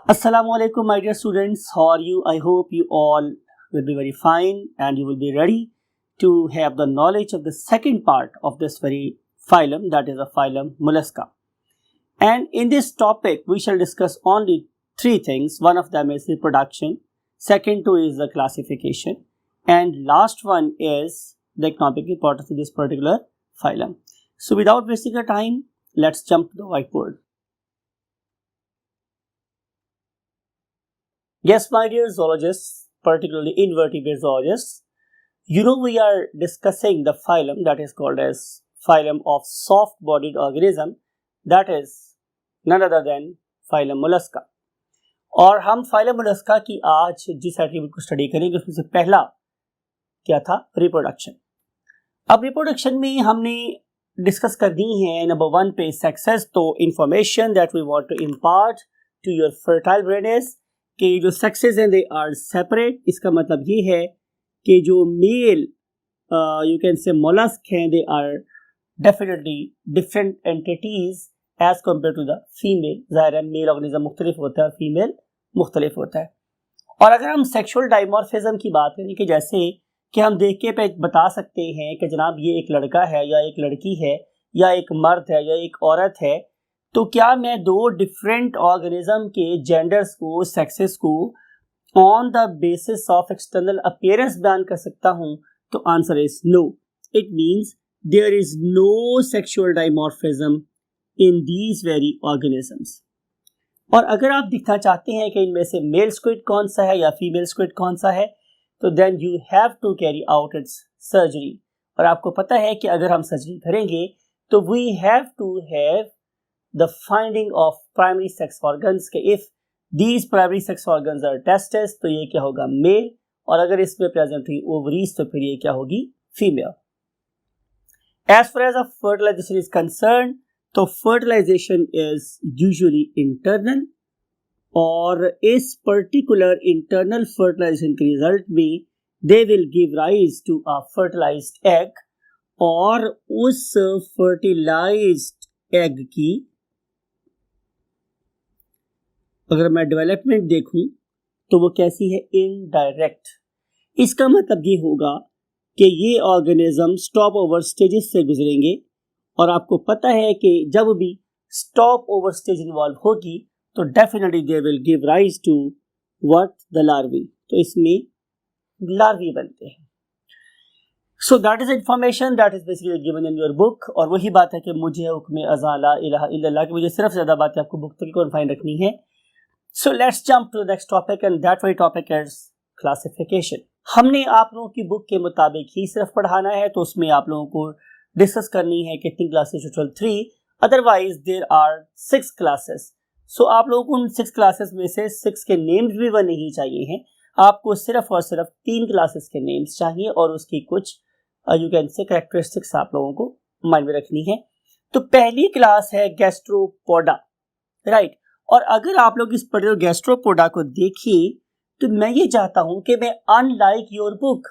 Assalamu alaikum, my dear students. How are you? I hope you all will be very fine and you will be ready to have the knowledge of the second part of this very phylum, that is a phylum Mollusca. And in this topic, we shall discuss only three things. One of them is reproduction, second two is the classification, and last one is the economic importance of this particular phylum. So without wasting our time, let's jump to the whiteboard. Yes, my dear zoologists, particularly invertebrate zoologists, you know we are discussing the phylum that is called as phylum of soft-bodied organism, that is none other than phylum Mollusca. और हम phylum Mollusca की आज जिस attribute को study करेंगे उसमें से पहला क्या था, रिप्रोडक्शन. अब रिप्रोडक्शन में हमने डिस्कस कर दी है नंबर 1 पे सेक्सेस. तो information that we want to impart to your fertile brain is कि जो सेक्सेस हैं दे आर सेपरेट. इसका मतलब ये है कि जो male you can say mollusc हैं they are definitely different entities as compare to the female. ज़ाहिर है मेल ऑर्गेनिज्म मुख्तलिफ होता है और फीमेल मुख्तलिफ होता है. और अगर हम सेक्सुअल डाइमॉर्फिज्म की बात करें कि जैसे कि हम देख के बता सकते हैं कि जनाब ये एक लड़का है या एक लड़की है या एक मर्द है या एक औरत है, तो क्या मैं दो डिफरेंट ऑर्गेनिज्म के जेंडर्स को, सेक्सेस को on the basis of external appearance बयान कर सकता हूं? तो answer is no. It means there is no sexual dimorphism in these very organisms. और अगर आप दिखना चाहते हैं कि इनमें से मेल स्क्विड कौन सा है या फीमेल स्क्विड कौन सा है, तो then you have to carry out its surgery. और आपको पता है कि अगर हम सर्जरी करेंगे तो we have to have the finding of primary sex organs के if these primary sex organs are testes तो ये क्या होगा, मेल. और अगर इसमें प्रेजेंट हुई ओवरीज तो फिर ये क्या होगी, female. As far as a fertilization is concern, तो फर्टिलाइजेशन इज यूजुअली इंटरनल और इस पर्टिकुलर इंटरनल फर्टिलाइजेशन के रिजल्ट में they will give rise to a fertilized egg. और उस फर्टिलाइज्ड एग की अगर मैं डेवलपमेंट देखूं तो वो कैसी है, इनडायरेक्ट. इसका मतलब ये होगा कि ये ऑर्गेनिज्म स्टॉप ओवर स्टेजेस से गुजरेंगे. और आपको पता है कि जब भी स्टॉप ओवर स्टेज इन्वॉल्व होगी तो definitely they will give rise to what, the larvae. तो इसमें लार्वी बनते हैं. So that is information that is basically given in your book. और वही बात है कि मुझे हुक्म अज़ा ला इलाहा इल्लल्लाह की मुझे सिर्फ ज़्यादा बातें आपको बुक तक कन्फाइन रखनी है. So let's jump to the next topic and that very topic is classification. हमने आप लोगों की बुक के मुताबिक ही सिर्फ पढ़ाना है, तो उसमें आप लोगों को डिस्कस करनी है कितनी classes, total 3. Otherwise there are 6 classes. So आप लोगों को उन 6 क्लासेस में से 6 के नेम्स भी वन नहीं चाहिए हैं. आपको सिर्फ और सिर्फ 3 क्लासेस के नेम्स चाहिए और उसकी कुछ यू कैन से कैरेक्टरिस्टिक्स आप लोगों को माइंड में रखनी है. तो पहली क्लास है गैस्ट्रोपोडा, राइट. और अगर आप लोग इस पर्टिकुलर गैस्ट्रोपोडा को देखिए तो मैं ये चाहता हूं कि मैं अनलाइक योर बुक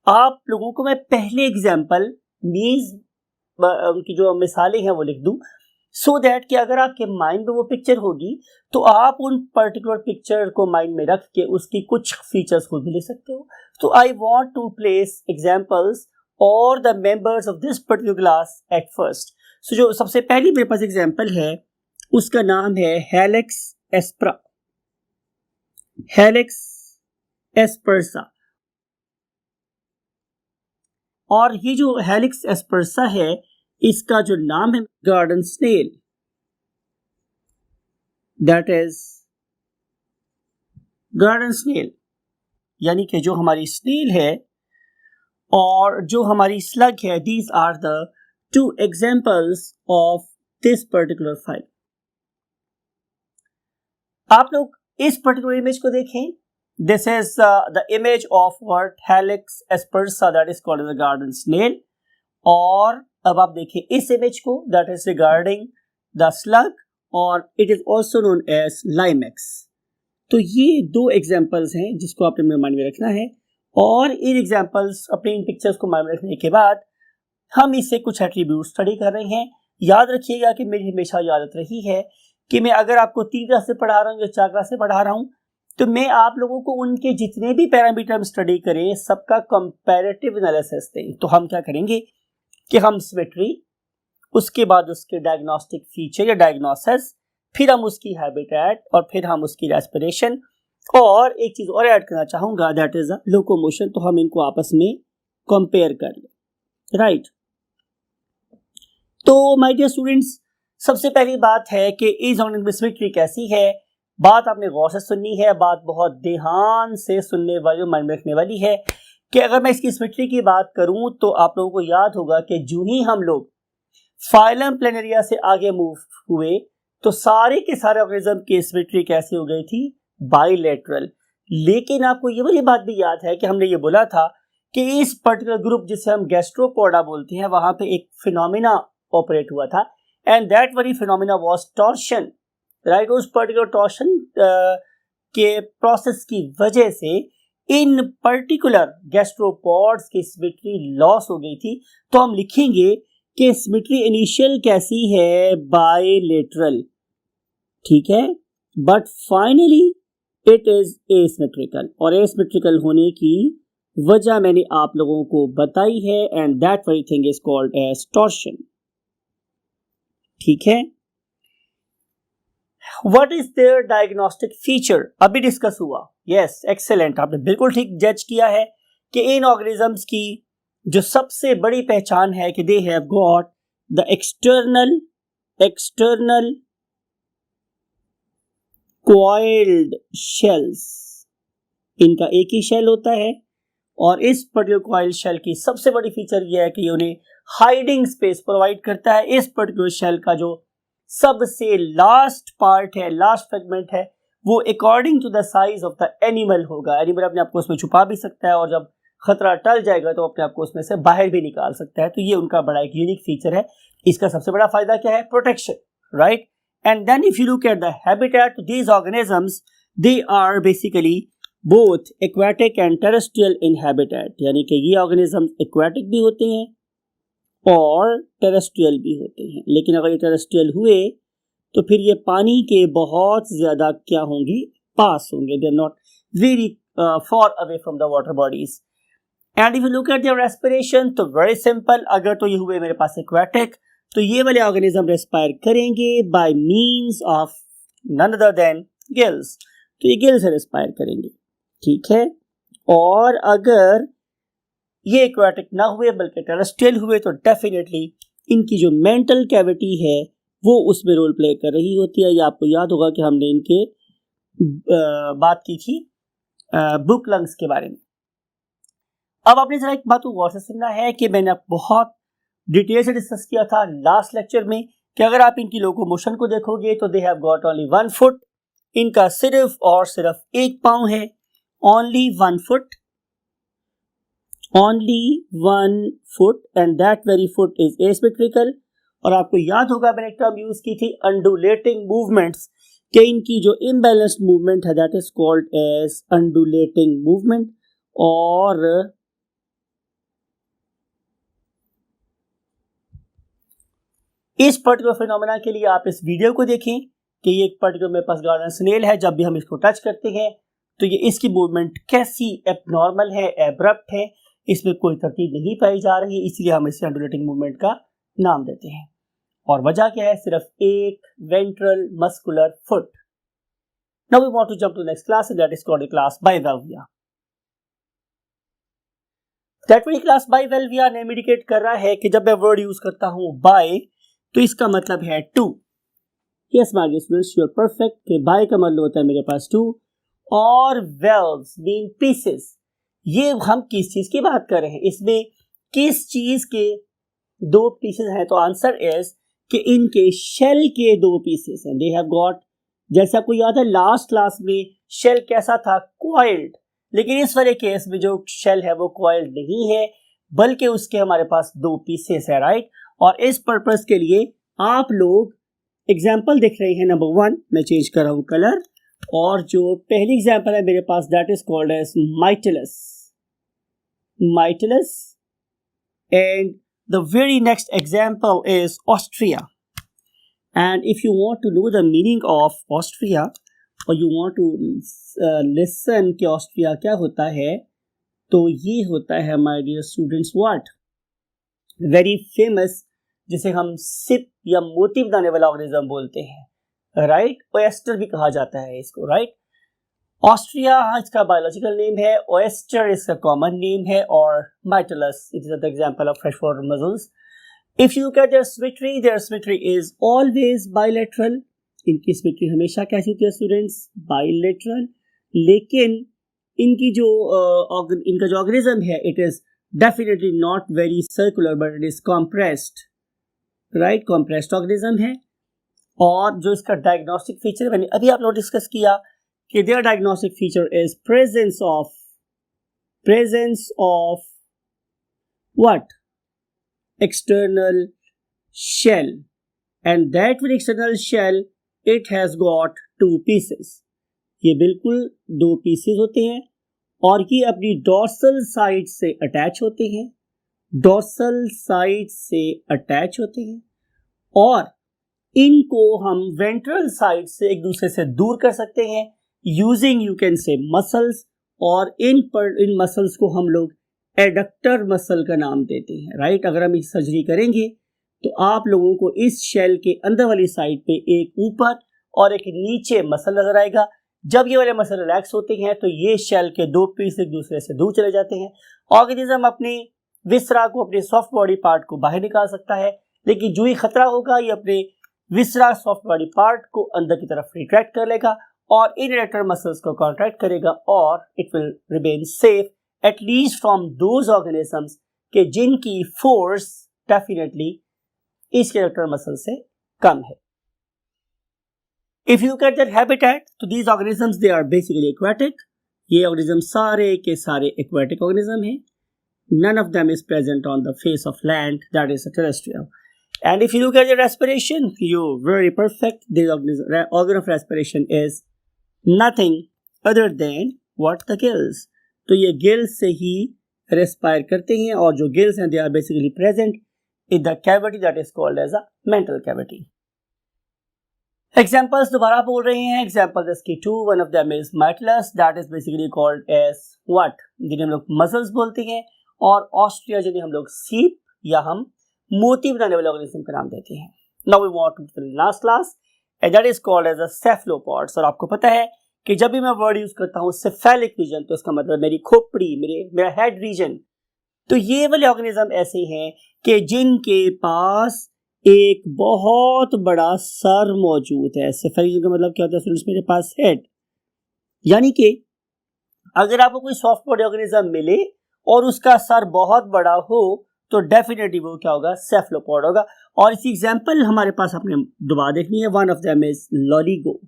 आप लोगों को मैं पहले एग्जाम्पल मीन्स उनकी जो मिसालें हैं वो लिख दूं, सो दैट कि अगर आपके माइंड में वो पिक्चर होगी तो आप उन पर्टिकुलर पिक्चर को माइंड में रख के उसकी कुछ फीचर्स खुद भी ले सकते हो. तो I want to place examples और the members of this particular class at first. So जो सबसे पहली मेरे पास एग्जांपल है उसका नाम है हेलिक्स एस्परा, हेलिक्स एस्पर्सा. और ये जो हेलिक्स एस्पर्सा है इसका जो नाम है garden snail, that is garden snail. यानी कि जो हमारी स्नेल है और जो हमारी स्लग है, these are the 2 examples of this particular file. आप लोग इस पर्टिकुलर इमेज को देखें. This is the image of what, helix aspersa, that is called as the garden snail. और अब आप देखिए इस इमेज को, that is regarding the slug और it is also known as limax. तो ये 2 एग्जांपल्स हैं जिसको आपने अपने माइंड में रखना है. और इन एग्जांपल्स अपने इन पिक्चर्स को माइंड में रखने के बाद हम इससे कुछ एट्रीब्यूट स्टडी कर रहे हैं. याद रखिएगा कि मेरी हमेशा आदत रही है कि मैं अगर आपको 3 क्लास से पढ़ा रहा हूँ या 4 क्लास से पढ़ा रहा हूँ, तो मैं आप लोगों को उनके जितने भी पैरामीटर हम स्टडी करें सबका कंपैरेटिव एनालिसिस दें। तो हम क्या करेंगे कि हम सिमेट्री, उसके बाद उसके डायग्नोस्टिक फीचर या डायग्नोसिस, फिर हम उसकी हैबिटेट और फिर हम उसकी रेस्पिरेशन, और एक चीज और ऐड करना चाहूंगा दैट इज लोकोमोशन। तो हम इनको आपस में कंपेयर कर लें, राइट। तो माय डियर स्टूडेंट्स, सबसे पहली बात है कि इस ऑर्गेनिज्म में सिमेट्री कैसी है। बात आपने गौर से सुननी है, बात बहुत ध्यान से सुनने वाली, माइंड में रखने वाली है कि अगर मैं इसकी सिमेट्री की बात करूं तो आप लोगों को याद होगा कि जो ही हम लोग फाइलम प्लेनेरिया से आगे मूव हुए तो सारे के सारे ऑर्गेनिज्म की सिमेट्री कैसी हो गई थी, बाइलेटरल। लेकिन आपको ये वाली बात भी याद है कि हमने ये बोला था कि इस पर्टिकुलर ग्रुप जिसे हम गैस्ट्रोपोडा बोलते हैं, वहां पे एक फिनोमिना ऑपरेट हुआ था, and that very phenomena was torsion, right. उस पर्टिकुलर टॉर्शन के प्रोसेस की वजह से इन पर्टिकुलर गैस्ट्रोपोड्स की सिमेट्री लॉस हो गई थी। तो हम लिखेंगे कि सिमेट्री इनिशियल कैसी है, बाइलेटरल, ठीक है, but finally it is asymmetrical, और एसिमेट्रिकल होने की वजह मैंने आप लोगों को बताई है, and that very thing is called as torsion, ठीक है। What is their diagnostic feature, अभी डिस्कस हुआ, यस एक्सेलेंट, आपने बिल्कुल ठीक जज किया है कि इन ऑर्गेनिजम्स की जो सबसे बड़ी पहचान है कि they have got the external coiled shells. इनका एक ही शेल होता है, और इस पर्टिकुलर कॉइल्ड शेल की सबसे बड़ी फीचर यह है कि उन्हें हाइडिंग स्पेस प्रोवाइड करता है। इस पर्टिकुलर शेल का जो सबसे लास्ट पार्ट है, लास्ट फ्रेगमेंट है, वो according to the size of the animal होगा। एनिमल अपने आपको उसमें छुपा भी सकता है, और जब खतरा टल जाएगा तो अपने आपको उसमें से बाहर भी निकाल सकता है। तो ये उनका बड़ा एक यूनिक फीचर है। इसका सबसे बड़ा फायदा क्या है, protection, right. And then if you look at the habitat, these organisms they are basically both aquatic and terrestrial in habitat, यानी कि ये ऑर्गेनिजम्स एक्वाटिक भी होते हैं और टेरेस्ट्रियल भी होते हैं। लेकिन अगर ये टेरेस्ट्रियल हुए तो फिर ये पानी के बहुत ज्यादा क्या होंगी, पास होंगे, they are not very far away from the water bodies. And if you look at their respiration, तो वेरी सिंपल, अगर तो ये हुए मेरे पास एक्वाटिक, तो ये वाले ऑर्गेनिज्म रेस्पायर करेंगे by means of none other than gills. तो ये गिल्स से रेस्पायर करेंगे, ठीक है। और अगर ये एक्वाटिक ना हुए बल्कि टेरेस्ट्रियल हुए तो डेफिनेटली इनकी जो मेंटल कैविटी है वो उसमें रोल प्ले कर रही होती है। ये आपको याद होगा कि हमने इनके बात की थी बुक लंग्स के बारे में। अब आपने जरा एक बात को गौर से सुनना है कि मैंने बहुत डिटेल से डिस्कस किया था लास्ट लेक्चर में कि अगर आप इनकी लोकोमोशन को देखोगे तो they have got only 1 foot, इनका सिर्फ और सिर्फ 1 पांव है, only 1 foot, only 1 foot, and that very foot is asymmetrical। और आपको याद होगा मैंने एक टर्म यूज की थी undulating movements, कि इनकी जो imbalanced movement है that is called as undulating movement। और इस पर्टिकुलर फिनोमेना के लिए आप इस वीडियो को देखें कि ये एक पर्टिकुलर मेरे पास गार्डन स्नेल है, जब भी हम इसको टच करते हैं तो ये इसकी मूवमेंट कैसी एबनॉर्मल है, एब्रप्ट है, इसमें कोई तरतीब नहीं पाई जा रही है, इसलिए हम इसे अंडुलेटिंग मूवमेंट का नाम देते हैं। और वजह क्या है, सिर्फ एक ventral muscular foot. Now we want to jump to next class, that is called class bivalvia. That very class bivalvia name indicate कर रहा है कि जब मैं वर्ड यूज करता हूं बाय तो इसका मतलब है two. Yes my dear students, you are perfect, कि बाय का मतलब होता है मेरे पास टू, और वेल्व्स मीन पीसेस। ये हम किस चीज की बात कर रहे हैं, इसमें किस चीज के 2 पीसेस हैं, तो आंसर इज कि इनके शेल के 2 पीसेस हैं। दे हैव गॉट, जैसे आपको याद है लास्ट क्लास में शेल कैसा था, कॉइल्ड, लेकिन इस वाले केस में जो शेल है वो कॉइल्ड नहीं है बल्कि उसके हमारे पास 2 पीसेस है, राइट। और इस पर्पस के लिए आप लोग एग्जाम्पल देख रहे हैं। नंबर 1 मैं चेंज कर रहा हूं कलर, और जो पहली एग्जाम्पल है मेरे पास that is called as mytilus, and the very next example is ostrea. And if you want to know the meaning of Austria or you want to listen कि Austria क्या होता है, तो ये होता है my dear students what? Very famous, जिसे हम सिप या मोती बनाने वाला ऑर्गेनिज्म बोलते हैं, राइट? ओएस्टर भी कहा जाता है इसको, राइट? ऑस्ट्रिया इसका बायोलॉजिकल नेम है, ओएस्टर इसका कॉमन नेम है, और mytilus it is the example of fresh water mussels. If you look at their symmetry is always bilateral. इनकी symmetry हमेशा कैसी होती है स्टूडेंट्स? Bilateral. लेकिन इनकी जो इनका जो ऑर्गेनिज्म है, it is definitely not very circular but it is compressed, right? Compressed organism है. और जो इसका डायग्नोस्टिक फीचर मैंने अभी आप लोग डिस्कस किया कि their diagnostic feature is presence of what? External shell, and that very external shell it has got two pieces. ये बिल्कुल दो पीसेस होते हैं और ये अपनी डॉर्सल साइड से अटैच होते हैं, और इनको हम वेंट्रल साइड से एक दूसरे से दूर कर सकते हैं यूजिंग यू कैन से मसल्स, और इन मसल्स को हम लोग एडक्टर मसल का नाम देते हैं, राइट? अगर हम इस सर्जरी करेंगे तो आप लोगों को इस शेल के अंदर वाली साइड पे एक ऊपर और एक नीचे मसल नजर आएगा. जब ये वाले मसल रिलैक्स होते हैं तो ये शेल के दो पीस एक दूसरे से दूर चले जाते हैं. ऑर्गेनिज्म अपने विसरा को, अपने सॉफ्ट बॉडी पार्ट को बाहर निकाल सकता है, लेकिन जो ही खतरा होगा ये अपने विसरा सॉफ्ट बॉडी पार्ट को अंदर की तरफ रिट्रैक्ट कर लेगा और इन एडक्टर मसल्स को कॉन्ट्रैक्ट करेगा, और it will remain safe at least from those organisms के जिनकी फोर्स डेफिनेटली इस एडक्टर मसल से कम है. If you look at their habitat, तो these organisms they are basically aquatic. ये ऑर्गेनिज्म सारे के सारे aquatic organism हैं. None of them is present on the face of land, that is a terrestrial. And if you look at their respiration, you're very perfect. This organ of respiration is nothing other than what? The gills. तो ये gills से ही respire करते हैं, और जो gills हैं they are basically present in the cavity that is called as a mantle cavity. Examples दोबारा बोल रहे हैं. एग्जांपल्स इसकी two. One of them is mytilus that is basically called as what? जिन्हें हम लोग मसल्स बोलते हैं, और ऑस्ट्रिया जिन्हें हम लोग सीप या हम मोती बनाने वाले ऑर्गेनिज्म का नाम देते हैं. Now we want to the last class and that is called as a cephalopods. और आपको पता है कि जब भी मैं वर्ड यूज करता हूँ सेफेलिक रीजन, तो इसका मतलब मेरी खोपड़ी, मेरा हेड रीजन. तो ये वाले ऑर्गेनिज्म ऐसे हैं कि जिनके पास एक बहुत बड़ा सर मौजूद है. सेफेलिक का मतलब क्या होता है स्टूडेंट्स? मेरे पास हेड. यानी कि अगर आपको कोई सॉफ्ट बॉडी ऑर्गेनिज्म मिले और उसका सर बहुत बड़ा हो तो डेफिनेटली वो क्या होगा? सेफलोपॉड होगा. और इसकी एग्जाम्पल हमारे पास आपने दोबारा देखनी है. One of them is Loligo,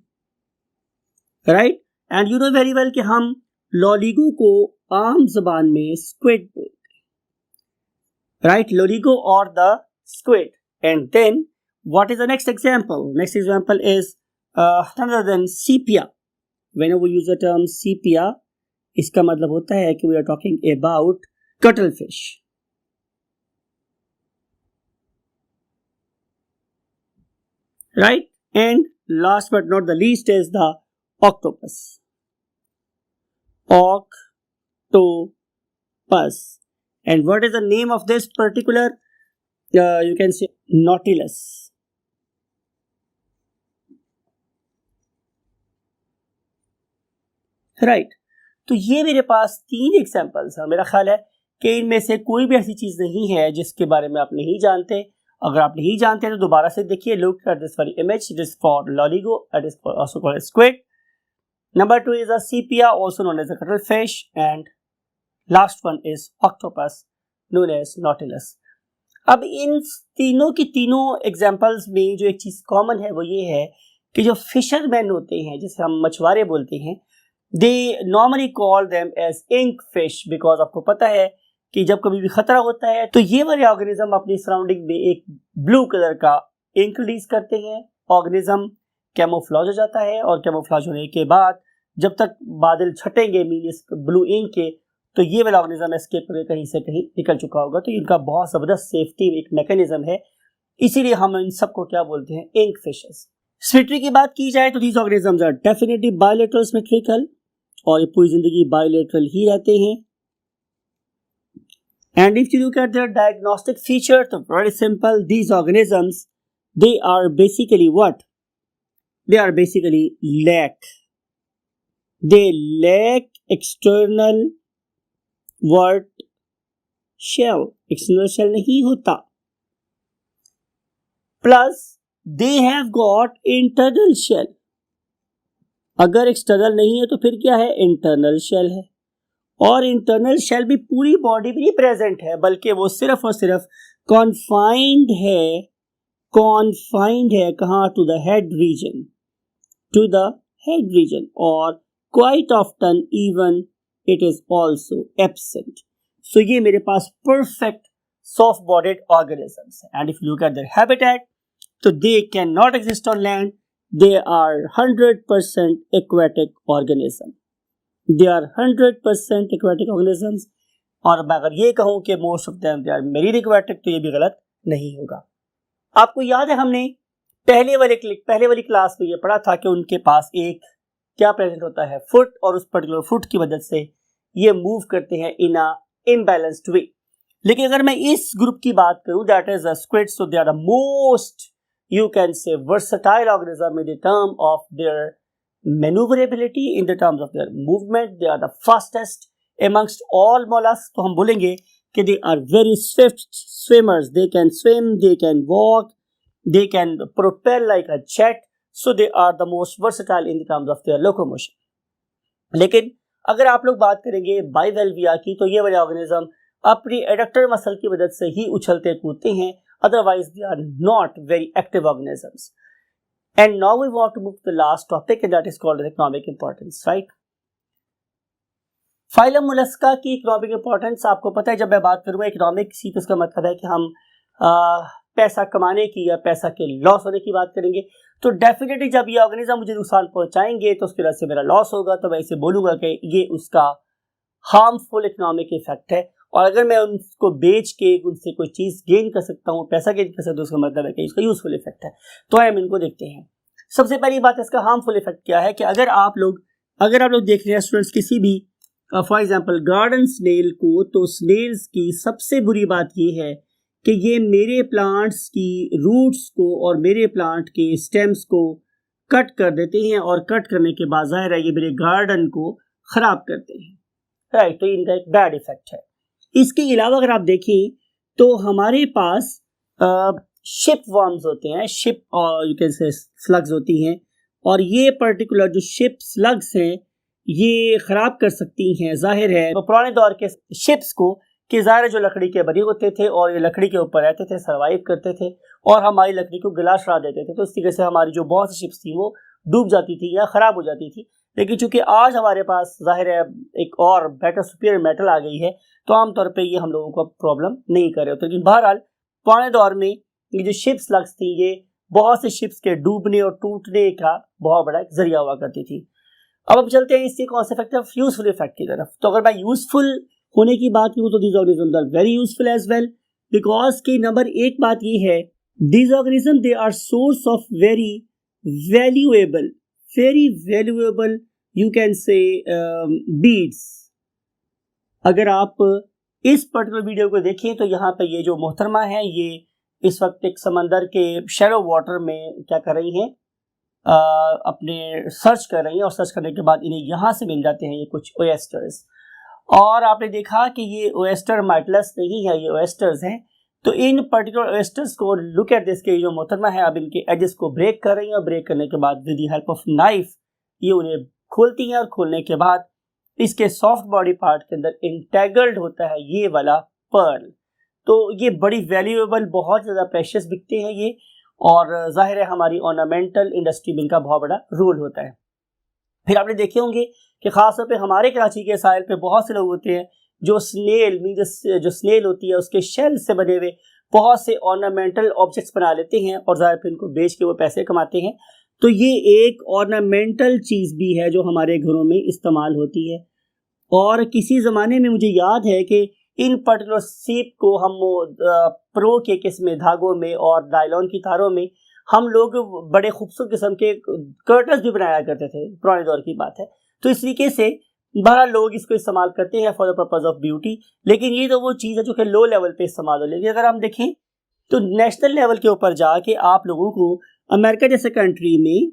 right? And you know very well कि हम लॉलीगो को आम जबान में स्क्विड बोलते हैं, राइट? लॉलीगो और the squid. And then what is the next example? Next example is none other than sepia. Whenever we use the term sepia, इसका मतलब होता है कि we are talking about cuttlefish, right? And last but not the least is the octopus. And what is the name of this particular? You can say Nautilus. Right. तो ये मेरे पास 3 examples हैं. मेरा ख्याल है कि इनमें से कोई भी ऐसी चीज नहीं है जिसके बारे में आप नहीं जानते. अगर आप नहीं जानते तो दोबारा से देखिए. Look at this very image. It is for loligo. It is also called as squid. Number 2 is a sepia, also known as a cuttlefish, and last one is octopus, known as nautilus. अब इन तीनों की तीनों examples में जो एक चीज common है वो ये है कि जो फिशरमैन होते हैं, जिसे हम मछुआरे बोलते हैं, they normally call them as ink fish, because आपको पता है कि जब कभी भी खतरा होता है तो ये वाले ऑर्गेनिज्म अपनी सराउंडिंग में एक ब्लू कलर का इंक रिलीज करते हैं. ऑर्गेनिज्म कैमोफ्लेज हो जाता है, और कैमोफ्लेज होने के बाद जब तक बादल छटेंगे मीन इस ब्लू इंक के, तो ये वाला ऑर्गेनिज्म एस्केप करके कहीं से कहीं निकल चुका होगा. तो इनका बहुत ज़बरदस्त सेफ्टी एक मैकेनिज्म है इसीलिए हम इन सबको क्या बोलते हैं, इंक फिशेस। सिमेट्री की बात की जाए तो these organisms are definitely bilateral symmetrical, और ये पूरी जिंदगी बायलैटरल ही रहते हैं। And if you look at their diagnostic feature, तो very simple, these organisms, they are basically what? They are basically they lack external word shell, external shell नहीं होता, plus they have got internal shell। अगर external नहीं है तो फिर क्या है, internal shell है, और इंटरनल शेल भी पूरी बॉडी में ही प्रेजेंट है, बल्कि वो सिर्फ और सिर्फ कॉन्फाइंड है कहाँ, टू द हेड रीजन, और quite often even it is also absent. So ये मेरे पास परफेक्ट सॉफ्ट बॉडीड ऑर्गेनिजम्स हैं। And if you look at their habitat, तो they can not exist on land, they are 100% aquatic organism, they are 100% aquatic organisms। और मैं अगर ये कहूं कि most of them they are marine aquatic, तो ये भी गलत नहीं होगा। आपको याद है हमने पहले वाली क्लास में ये पढ़ा था कि उनके पास एक क्या प्रेजेंट होता है, फुट, और उस पर्टिकुलर फुट की वजह से ये मूव करते हैं इन अ इम्बैलेंस्ड वे। लेकिन अगर मैं इस ग्रुप की बात करूं, that is the squids, so they are the most, you can say, versatile organism in the term of their maneuverability, in the terms of their movement, they are the fastest amongst all mollusks। तो हम बोलेंगे कि they are very swift swimmers, they can swim, they can walk, they can propel like a jet, so they are the most versatile in the terms of their locomotion। लेकिन अगर आप लोग बात करेंगे बाइवेल्विया की, तो ये वाले ऑर्गेनिज्म अपनी एडक्टर मसल की वजह से ही उछलते कूदते हैं, otherwise they are not very active organisms. And now we want to move to the last topic, and that is called economic importance, right? Phylum Mollusca की इकोनॉमिक इंपॉर्टेंस आपको पता है। जब मैं बात करूँगा इकोनॉमिक सी, तो उसका मतलब है कि हम पैसा कमाने की या पैसा के लॉस होने की बात करेंगे। तो डेफिनेटली जब ये ऑर्गेनिज्म मुझे नुकसान पहुंचाएंगे तो उसकी वजह से मेरा लॉस होगा, तो मैं इसे बोलूँगा कि ये उसका हार्मफुल इकोनॉमिक इफेक्ट है। और अगर मैं उनको बेच के उनसे कोई चीज़ गेन कर सकता हूँ, पैसा गेन कर सकता हूँ, तो उसका मतलब है कि इसका यूजफुल इफेक्ट है। तो हम इनको देखते हैं। सबसे पहली बात, इसका हार्मफुल इफेक्ट क्या है कि अगर आप लोग देख रहे हैं स्टूडेंट्स किसी भी फॉर एग्जांपल गार्डन स्नेल को, तो स्नेल्स की सबसे बुरी बात ये है कि ये मेरे प्लांट्स की रूट्स को और मेरे प्लांट के स्टेम्स को कट कर देते हैं, और कट करने के बाद जाहिर है ये मेरे गार्डन को ख़राब करते हैं, राइट। तो इनका एक बैड इफेक्ट है। इसके अलावा अगर आप देखें तो हमारे पास शिप वर्म्स होते हैं, शिप और यू कैन से स्लग्स होती हैं, और ये पर्टिकुलर जो शिप स्लग्स हैं ये ख़राब कर सकती हैं। जाहिर है तो पुराने दौर के शिप्स को कि ज़ाहिर जो लकड़ी के बने होते थे और ये लकड़ी के ऊपर रहते थे, सर्वाइव करते थे और हमारी लकड़ी को गिला छड़ा देते थे, तो इस तरीके से हमारी जो बहुत सी शिप्स थी वो डूब जाती थी या ख़राब हो जाती थी। लेकिन चूंकि आज हमारे पास जाहिर है एक और बेटर सुपीरियर मेटल आ गई है, तो आमतौर पे ये हम लोगों को प्रॉब्लम नहीं कर रहे होते। लेकिन बहरहाल पुराने दौर में ये जो शिप्स लग्स थी ये बहुत से शिप्स के डूबने और टूटने का बहुत बड़ा एक जरिया हुआ करती थी। अब हम चलते हैं इसके कॉस्ट इफेक्टिव यूजफुल इफेक्ट की तरफ। तो अगर मैं यूजफुल होने की बात करूँ तो these organism are very useful as well, because की नंबर एक बात ये है, these organism they are source of very valuable you can say beads. अगर आप इस पर्टिकुलर वीडियो को देखें तो यहाँ पे ये जो मोहतरमा है ये इस वक्त एक समंदर के शैलो वाटर में क्या कर रही हैं, अपने सर्च कर रही हैं, और सर्च करने के बाद इन्हें यहाँ से मिल जाते हैं ये कुछ ओएस्टर्स। और आपने देखा कि ये ओएस्टर माइटलस नहीं है, ये ओएस्टर्स हैं। तो इन पर्टिकुलर ओएस्टर्स को लुक एट दिस, के जो मोहतरमा है अब इनके एजेस को ब्रेक कर रही हैं, और ब्रेक करने के बाद with the help of knife ये उन्हें खोलती हैं, और खोलने के बाद इसके सॉफ्ट बॉडी पार्ट के अंदर इंटेग्रल्ड होता है ये वाला पर्ल। तो ये बड़ी वैल्यूएबल, बहुत ज़्यादा प्रेशियस बिकते हैं ये, और जाहिर है हमारी ऑर्नामेंटल इंडस्ट्री में इनका बहुत बड़ा रोल होता है। फिर आपने देखे होंगे कि खासतौर पे हमारे कराची के साहिल पे बहुत से लोग होते हैं जो स्नेल जो स्नेल होती है उसके शेल से बने हुए बहुत से ऑर्नामेंटल ऑब्जेक्ट्स बना लेते हैं, और जाहिर फिर इनको बेच के वो पैसे कमाते हैं। तो ये एक ऑर्नामेंटल चीज़ भी है जो हमारे घरों में इस्तेमाल होती है। और किसी ज़माने में मुझे याद है कि इन पर्टिकुलर सीप को हम प्रो के किस्म धागों में और नायलॉन की तारों में हम लोग बड़े खूबसूरत किस्म के कर्टन्स भी बनाया करते थे, पुराने दौर की बात है। तो इस तरीके से बाहर लोग इसको इस्तेमाल करते हैं for the purpose of beauty, लेकिन ये तो वो चीज़ है जो कि लो लेवल पे इस्तेमाल हो। लेकिन अगर हम देखें तो नेशनल लेवल के ऊपर जाके आप लोगों को अमेरिका जैसे कंट्री में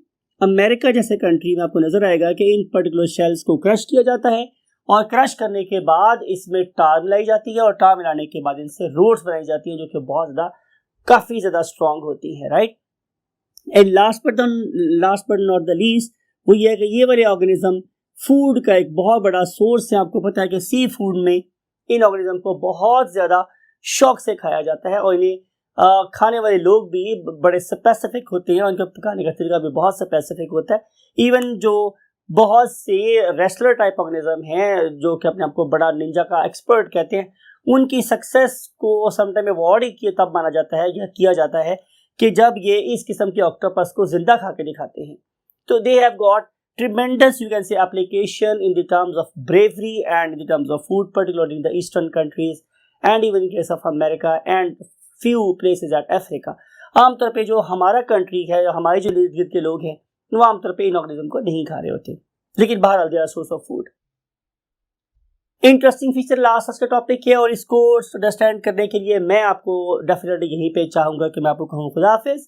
आपको नजर आएगा कि इन पर्टिकुलर शेल्स को क्रश किया जाता है और क्रश करने के बाद इसमें टार मिलाई जाती है और टार मिलाने के बाद इनसे रोड्स बनाई जाती हैं जो कि काफ़ी ज़्यादा स्ट्रॉन्ग होती है, right. And last but not the least वो ये है कि ये वाले ऑर्गेनिज्म फूड का एक बहुत बड़ा सोर्स है। आपको पता है कि सी फूड में इन ऑर्गेनिज्म को बहुत ज़्यादा शौक से खाया जाता है और इन्हें खाने वाले लोग भी बड़े स्पेसिफिक होते हैं, उनके पकाने का तरीका भी बहुत स्पेसिफिक होता है। इवन जो बहुत से रेसलर टाइप ऑर्गेनिज्म हैं जो कि अपने आप को बड़ा निंजा का एक्सपर्ट कहते हैं, उनकी सक्सेस को समटाइम अवॉर्ड ही तब माना जाता है या किया जाता है कि जब ये इस किस्म के ऑक्टोपस को जिंदा खा के दिखाते हैं। तो they have got tremendous, you can say, application in the terms of bravery and in the terms of food, particularly in the eastern countries and even in case of America and few places at Africa. आमतौर पे जो हमारा country है, हमारे जो इर्द गिर्द के लोग हैं, वो आमतौर पे इन ऑर्गेनिज्म को नहीं खा रहे होते, लेकिन बहरहाल they are source of food. Interesting feature last का टॉपिक है और इसको अंडरस्टैंड करने के लिए मैं आपको डेफिनेटली यहीं पे चाहूँगा कि मैं आपको कहूँ खुदा हाफिज़।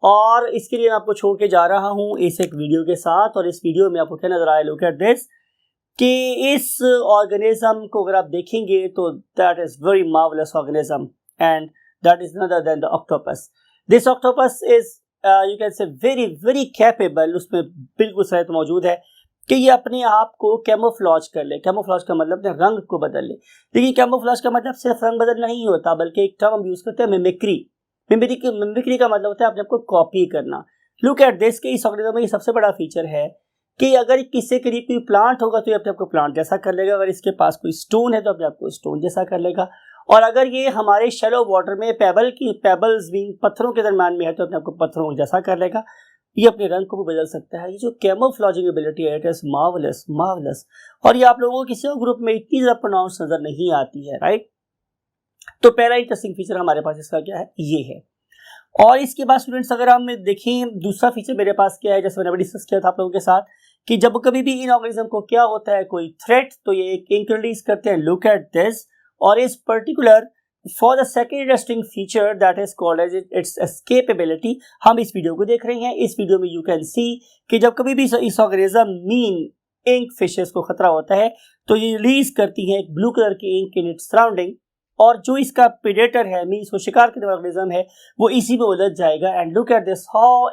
और इसके लिए मैं आपको छोड़ के जा रहा हूँ इस एक वीडियो के साथ। और इस वीडियो में आपको क्या नजर आया, लुक एट दिस, कि इस ऑर्गेनिज्म को अगर आप देखेंगे तो that is very marvellous organism and that is another then the octopus. This octopus is you can say very very capable, उसमें बिल्कुल सही मौजूद है कि ये अपने आप को कैमोफ्लॉज कर ले। कैमोफ्लॉज का मतलब है रंग को बदल ले, लेकिन कैमोफ्लॉज का मतलब सिर्फ रंग बदलना नहीं होता, बल्कि एक टर्म हम यूज करते हैं मिमिक्री। मिमिक्री का मतलब होता है अपने आप को कॉपी करना। लुक एट दिस के इस ऑर्गेनिज्म में ये सबसे बड़ा फीचर है कि अगर किसी करीब कोई प्लांट होगा तो ये अपने आप को प्लांट जैसा कर लेगा, अगर इसके पास कोई स्टोन है तो अपने आप को स्टोन जैसा कर लेगा, और अगर ये हमारे शैलो वाटर में पेबल्स भी पत्थरों के दरम्यान में है तो अपने आप को पत्थरों जैसा कर लेगा। ये अपने रंग को भी बदल सकता है। ये जो कैमोफ्लॉजिंग एबिलिटी है, इट इज मार्वलस। और ये आप लोगों को किसी और ग्रुप में इतनी ज़्यादा प्रोनाउंस नजर नहीं आती है, राइट। तो पहला इंटरेस्टिंग फीचर हमारे पास इसका क्या है, ये है। और इसके बाद स्टूडेंट्स अगर हम देखें दूसरा फीचर मेरे पास क्या है, जैसे मैंने डिस्कस किया था आप लोगों के साथ कि जब कभी भी इन ऑर्गेनिज्म को क्या होता है कोई थ्रेट, तो ये एक इंक रिलीज करते हैं। Look at this. और इस particular for the second interesting feature that is called as its escapability, हम इस वीडियो को देख रहे हैं। इस वीडियो में यू कैन सी कि जब कभी भी इस ऑर्गेनिज्म मीन इंक फिशेस को खतरा होता है तो ये रिलीज करती है एक ब्लू कलर की इंक इन इट्स सराउंडिंग, और जो इसका प्रेडेटर है मीन्स वो शिकार करने वाला ऑर्गेनिज्म है वो इसी में उलझ जाएगा। And look at this how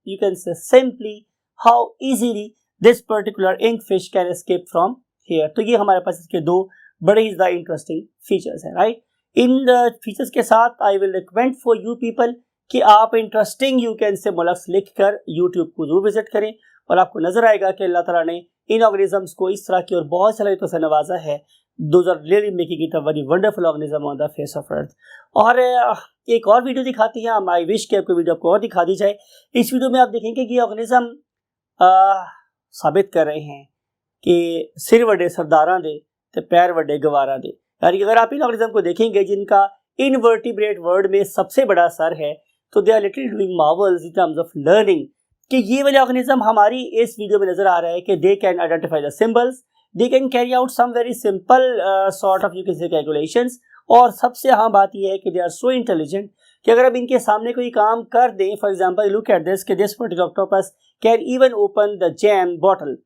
you can say simply how easily this particular ink fish can escape from here. तो ये हमारे पास इसके दो बड़े ही ज़्यादा इंटरेस्टिंग फीचर्स हैं, राइट। इन फीचर्स के साथ I will recommend for you people कि आप interesting you can say mollusc लिख कर यूट्यूब को जरूर विजिट करें, और आपको नजर आएगा कि अल्लाह ताला ने इन ऑर्गेनिजम्स को इस तरह की और बहुत सलाहियतों से नवाजा है। Those are really making it a very wonderful organism on the face of earth। और एक और वीडियो दिखाती है हम, आई विश कि आपको वीडियो आपको और दिखा दी जाए। इस वीडियो में आप देखेंगे कि ये ऑर्गेनिज्म साबित कर रहे हैं कि सिर वड्डे सरदारां दे ते पैर वड्डे गवारां दे। यानी अगर आप इन ऑर्गेनिज्म को देखेंगे जिनका इनवर्टिब्रेट वर्ल्ड में सबसे बड़ा सर है, तो they are literally doing marvels in terms of learning. कि ये वाले ऑर्गेनिज्म हमारी इस वीडियो में नजर आ रहा है कि they can identify the symbols, they can carry out some very simple sort of you can say calculations। और सबसे अहम बात यह है कि they are so intelligent कि अगर आप इनके सामने कोई काम कर दें, for example look at this कि this particular octopus can even open the jam bottle,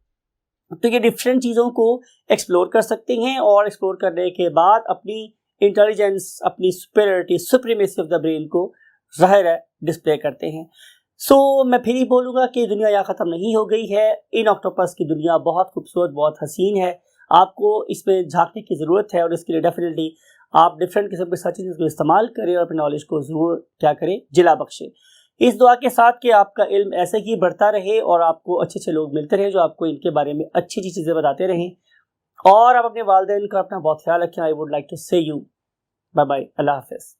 तो ये डिफरेंट चीज़ों को एक्सप्लोर कर सकते हैं और एक्सप्लोर करने के बाद अपनी इंटेलिजेंस, अपनी superiority, supremacy of the brain को ज़ाहिर है डिस्प्ले करते हैं। मैं फिर ही बोलूँगा कि दुनिया यहाँ ख़त्म नहीं हो गई है। इन ऑक्टोपस की दुनिया बहुत खूबसूरत, बहुत हसीन है। आपको इसमें झांकने की ज़रूरत है और इसके लिए डेफिनेटली आप डिफरेंट किस्म के सर्चेज को इस्तेमाल करें और अपने नॉलेज को ज़रूर क्या करें, जिला बख्शें। इस दुआ के साथ कि आपका इल्म ऐसे ही बढ़ता रहे और आपको अच्छे अच्छे लोग मिलते रहें जो आपको इनके बारे में अच्छी अच्छी चीज़ें बताते रहें, और आप अपने वालिदैन का अपना बहुत ख्याल रखें। आई वुड लाइक टू से यू बाय बाय, अल्लाह हाफ़िज़।